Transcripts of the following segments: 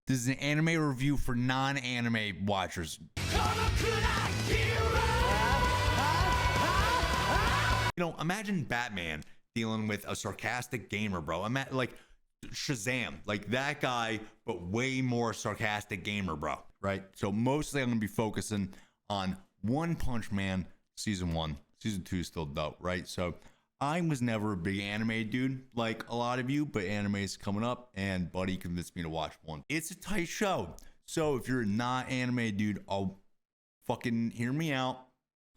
This is an anime review for non-anime watchers. You know, imagine Batman dealing with a sarcastic gamer, bro. Like Shazam, like that guy, but way more sarcastic gamer, bro. Right? So mostly I'm gonna be focusing on One Punch Man season 1. Season 2 is still dope, right? So I was never a big anime dude like a lot of you, but anime is coming up and Buddy convinced me to watch one. It's a tight show. So if you're not anime dude, I'll fucking hear me out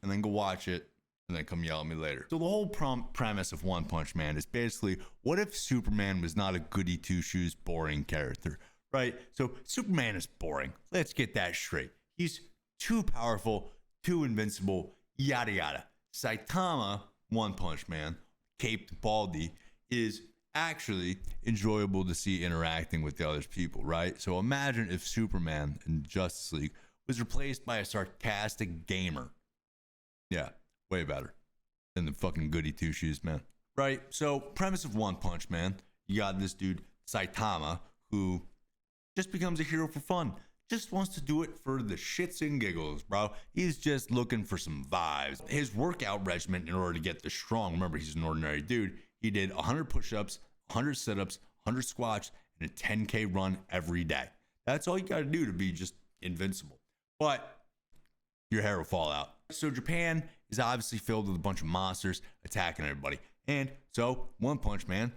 and then go watch it and then come yell at me later. So the whole premise of One Punch Man is basically, what if Superman was not a goody two-shoes boring character, right? So Superman is boring. Let's get that straight. He's too powerful, too invincible, yada yada. Saitama, One Punch Man, caped Baldy, is actually enjoyable to see interacting with the other people, right? So imagine if Superman in Justice League was replaced by a sarcastic gamer. Yeah, way better than the fucking goody two-shoes, man. Right? So premise of One Punch Man, you got this dude, Saitama, who just becomes a hero for fun. Just wants to do it for the shits and giggles, bro. He's just looking for some vibes. His workout regimen in order to get this strong, remember he's an ordinary dude, he did 100 push-ups, 100 sit-ups, 100 squats, and a 10K run every day. That's all you gotta do to be just invincible. But your hair will fall out. So Japan is obviously filled with a bunch of monsters attacking everybody. And so One Punch Man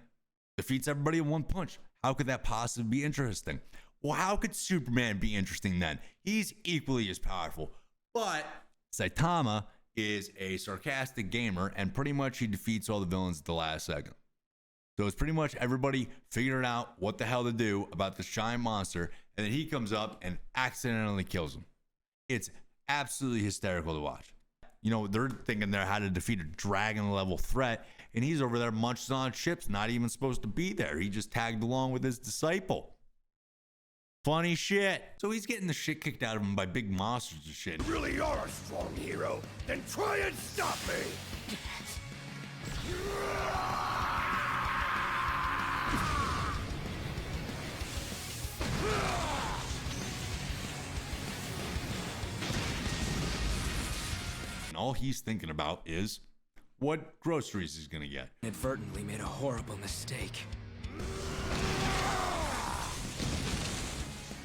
defeats everybody in one punch. How could that possibly be interesting? Well, how could Superman be interesting then? He's equally as powerful. But Saitama is a sarcastic gamer, and pretty much he defeats all the villains at the last second. So it's pretty much everybody figuring out what the hell to do about this giant monster, and then he comes up and accidentally kills him. It's absolutely hysterical to watch. You know, they're thinking they're how to defeat a dragon level threat, and he's over there munching on chips, not even supposed to be there. He just tagged along with his disciple. Funny shit. So he's getting the shit kicked out of him by big monsters and shit. You really are a strong hero, then try and stop me! And all he's thinking about is what groceries he's gonna get. Inadvertently made a horrible mistake.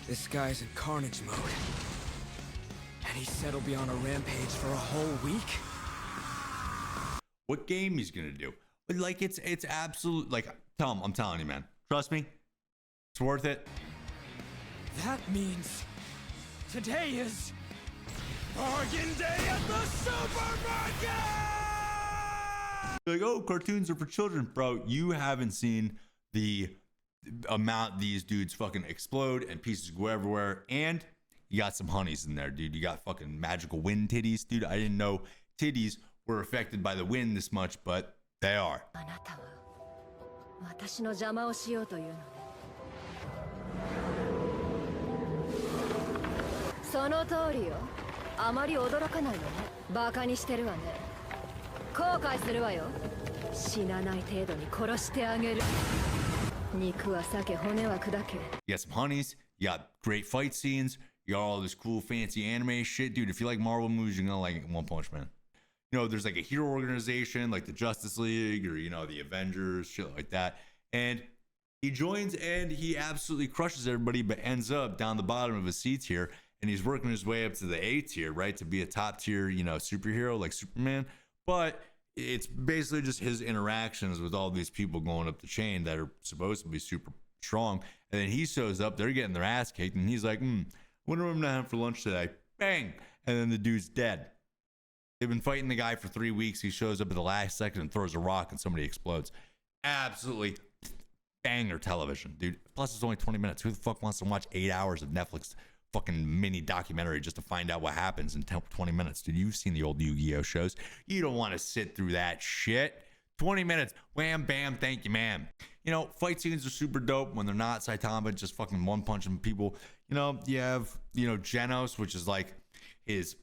This guy's in carnage mode. And he said he'll be on a rampage for a whole week? What game he's gonna do. But like it's absolute, like I'm telling you, man. Trust me, it's worth it. That means today is bargain day at the supermarket! You're like, oh, cartoons are for children, bro. You haven't seen the amount these dudes fucking explode and pieces go everywhere, and you got some honeys in there, dude. You got fucking magical wind titties, dude. I didn't know titties were affected by the wind this much, but they are. あなたは私の邪魔をしようというのね。その通りよ。あまり驚かないのね。バカにしてるわね。後悔するわよ。死なない程度に殺してあげる。肉は裂け、骨は砕け。You got some honeys, you got great fight scenes, you got all this cool fancy anime shit. Dude, if you like Marvel movies, you're gonna like One Punch Man. You know, there's like a hero organization like the Justice League or, you know, the Avengers, shit like that. And he joins and he absolutely crushes everybody, but ends up down the bottom of his C tier. And he's working his way up to the A tier, right? To be a top tier, you know, superhero like Superman. But it's basically just his interactions with all these people going up the chain that are supposed to be super strong. And then he shows up, they're getting their ass kicked. And he's like, wonder what I'm gonna have for lunch today. Bang! And then the dude's dead. They've been fighting the guy for 3 weeks. He shows up at the last second and throws a rock and somebody explodes. Absolutely banger television, dude. Plus, it's only 20 minutes. Who the fuck wants to watch 8 hours of Netflix fucking mini documentary just to find out what happens in 20 minutes? Dude, you've seen the old Yu-Gi-Oh shows. You don't want to sit through that shit. 20 minutes. Wham, bam, thank you, ma'am. You know, fight scenes are super dope when they're not Saitama just fucking one-punching people. You know, you have, you know, Genos, which is like his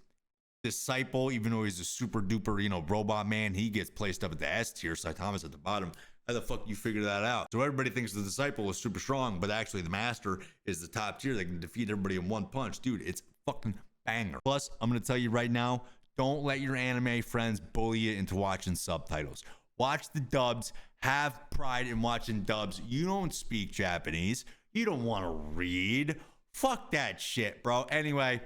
disciple, even though he's a super duper, you know, robot man, he gets placed up at the S tier. Saitama's at the bottom. How the fuck you figure that out? So everybody thinks the disciple is super strong, but actually the master is the top tier. They can defeat everybody in one punch. Dude, it's fucking banger. Plus, I'm going to tell you right now, don't let your anime friends bully you into watching subtitles. Watch the dubs. Have pride in watching dubs. You don't speak Japanese. You don't want to read. Fuck that shit, bro. Anyway,